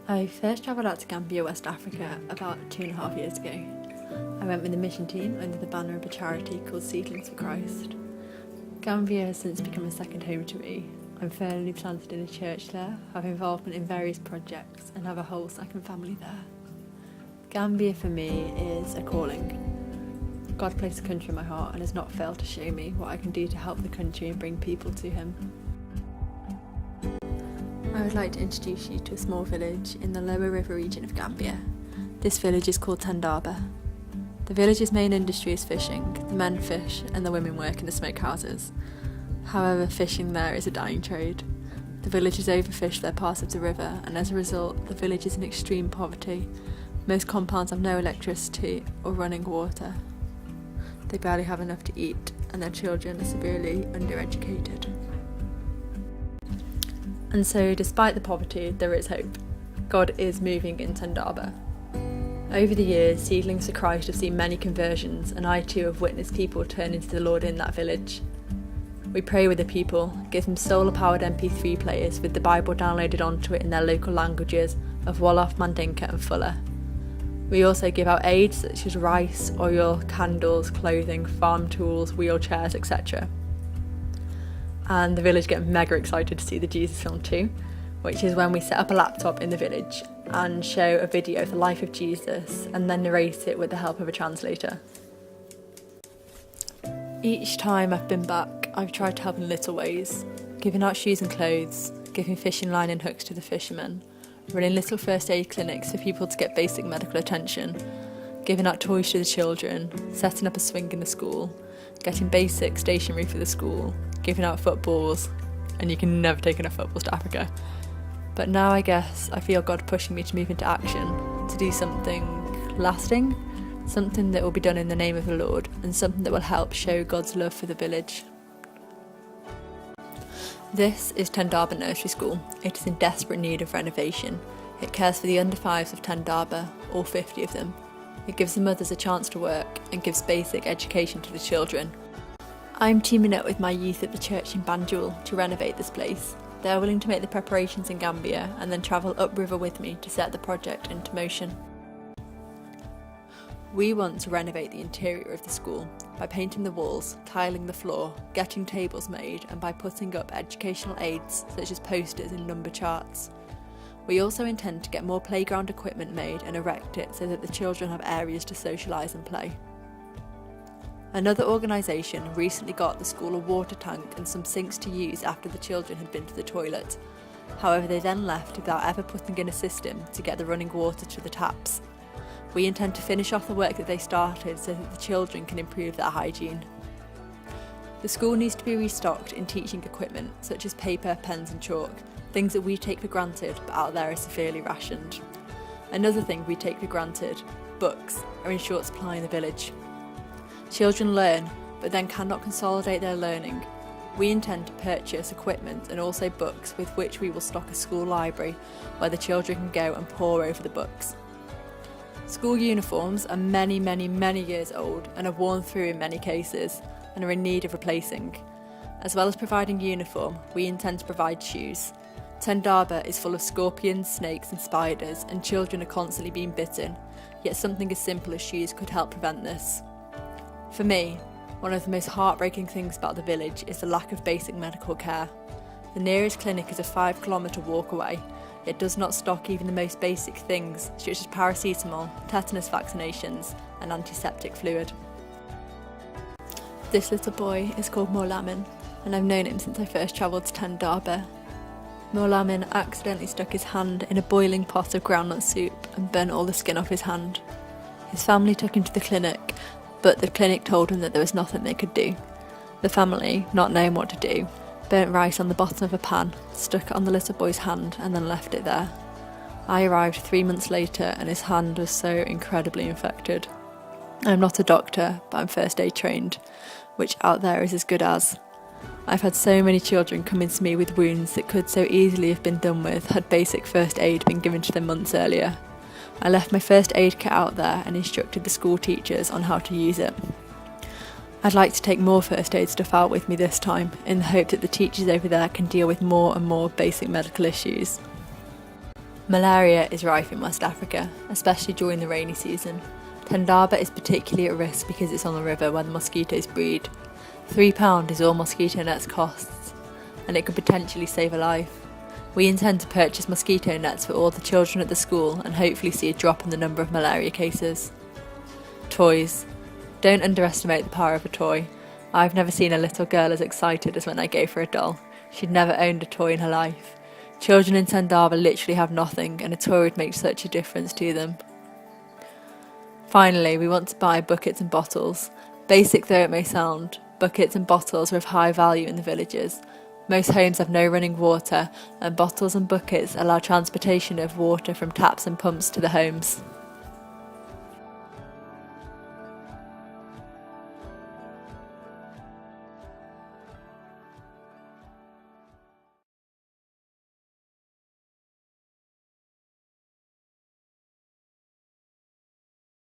I first travelled out to Gambia, West Africa, about 2.5 years ago. I went with the mission team under the banner of a charity called Seedlings for Christ. Gambia has since become a second home to me. I'm firmly planted in a church there, have involvement in various projects, and have a whole second family there. Gambia for me is a calling. God placed the country in my heart and has not failed to show me what I can do to help the country and bring people to Him. I would like to introduce you to a small village in the lower river region of Gambia. This village is called Tendaba. The village's main industry is fishing. The men fish and the women work in the smokehouses. However, fishing there is a dying trade. The village is overfished for their parts of the river, and as a result, the village is in extreme poverty. Most compounds have no electricity or running water. They barely have enough to eat, and their children are severely undereducated. And so, despite the poverty, there is hope. God is moving in Tendaba. Over the years, Seedlings for Christ have seen many conversions, and I too have witnessed people turn into the Lord in that village. We pray with the people, give them solar-powered MP3 players with the Bible downloaded onto it in their local languages of Wolof, Mandinka and Fuller. We also give out aid such as rice, oil, candles, clothing, farm tools, wheelchairs, etc. And the village get mega excited to see the Jesus film too, which is when we set up a laptop in the village and show a video of the life of Jesus and then narrate it with the help of a translator. Each time I've been back, I've tried to help in little ways, giving out shoes and clothes, giving fishing line and hooks to the fishermen, running little first aid clinics for people to get basic medical attention, giving out toys to the children, setting up a swing in the school, getting basic stationery for the school, giving out footballs, and you can never take enough footballs to Africa. But now I guess I feel God pushing me to move into action, to do something lasting, something that will be done in the name of the Lord, and something that will help show God's love for the village. This is Tendaba Nursery School. It is in desperate need of renovation. It cares for the under 5s of Tendaba, all 50 of them. It gives the mothers a chance to work and gives basic education to the children. I'm teaming up with my youth at the church in Banjul to renovate this place. They are willing to make the preparations in Gambia and then travel upriver with me to set the project into motion. We want to renovate the interior of the school by painting the walls, tiling the floor, getting tables made, and by putting up educational aids such as posters and number charts. We also intend to get more playground equipment made and erect it so that the children have areas to socialise and play. Another organisation recently got the school a water tank and some sinks to use after the children had been to the toilet. However, they then left without ever putting in a system to get the running water to the taps. We intend to finish off the work that they started so that the children can improve their hygiene. The school needs to be restocked in teaching equipment such as paper, pens and chalk, things that we take for granted but out there are severely rationed. Another thing we take for granted, books, are in short supply in the village. Children learn, but then cannot consolidate their learning. We intend to purchase equipment and also books with which we will stock a school library where the children can go and pore over the books. School uniforms are many years old and are worn through in many cases and are in need of replacing. As well as providing uniform, we intend to provide shoes. Tendaba is full of scorpions, snakes and spiders, and children are constantly being bitten, yet something as simple as shoes could help prevent this. For me, one of the most heartbreaking things about the village is the lack of basic medical care. The nearest clinic is a 5-kilometre walk away. It does not stock even the most basic things, such as paracetamol, tetanus vaccinations, and antiseptic fluid. This little boy is called Molamin, and I've known him since I first travelled to Tendaba. Molamin accidentally stuck his hand in a boiling pot of groundnut soup and burnt all the skin off his hand. His family took him to the clinic, but the clinic told him that there was nothing they could do. The family, not knowing what to do, burnt rice on the bottom of a pan, stuck it on the little boy's hand and then left it there. I arrived 3 months later and his hand was so incredibly infected. I'm not a doctor, but I'm first aid trained, which out there is as good as. I've had so many children come into me with wounds that could so easily have been done with had basic first aid been given to them months earlier. I left my first aid kit out there and instructed the school teachers on how to use it. I'd like to take more first aid stuff out with me this time, in the hope that the teachers over there can deal with more and more basic medical issues. Malaria is rife in West Africa, especially during the rainy season. Tendaba is particularly at risk because it's on the river where the mosquitoes breed. £3 is all mosquito nets costs, and it could potentially save a life. We intend to purchase mosquito nets for all the children at the school and hopefully see a drop in the number of malaria cases. Toys. Don't underestimate the power of a toy. I've never seen a little girl as excited as when I gave her a doll. She'd never owned a toy in her life. Children in Tendaba literally have nothing, and a toy would make such a difference to them. Finally, we want to buy buckets and bottles. Basic though it may sound, buckets and bottles are of high value in the villages. Most homes have no running water, and bottles and buckets allow transportation of water from taps and pumps to the homes.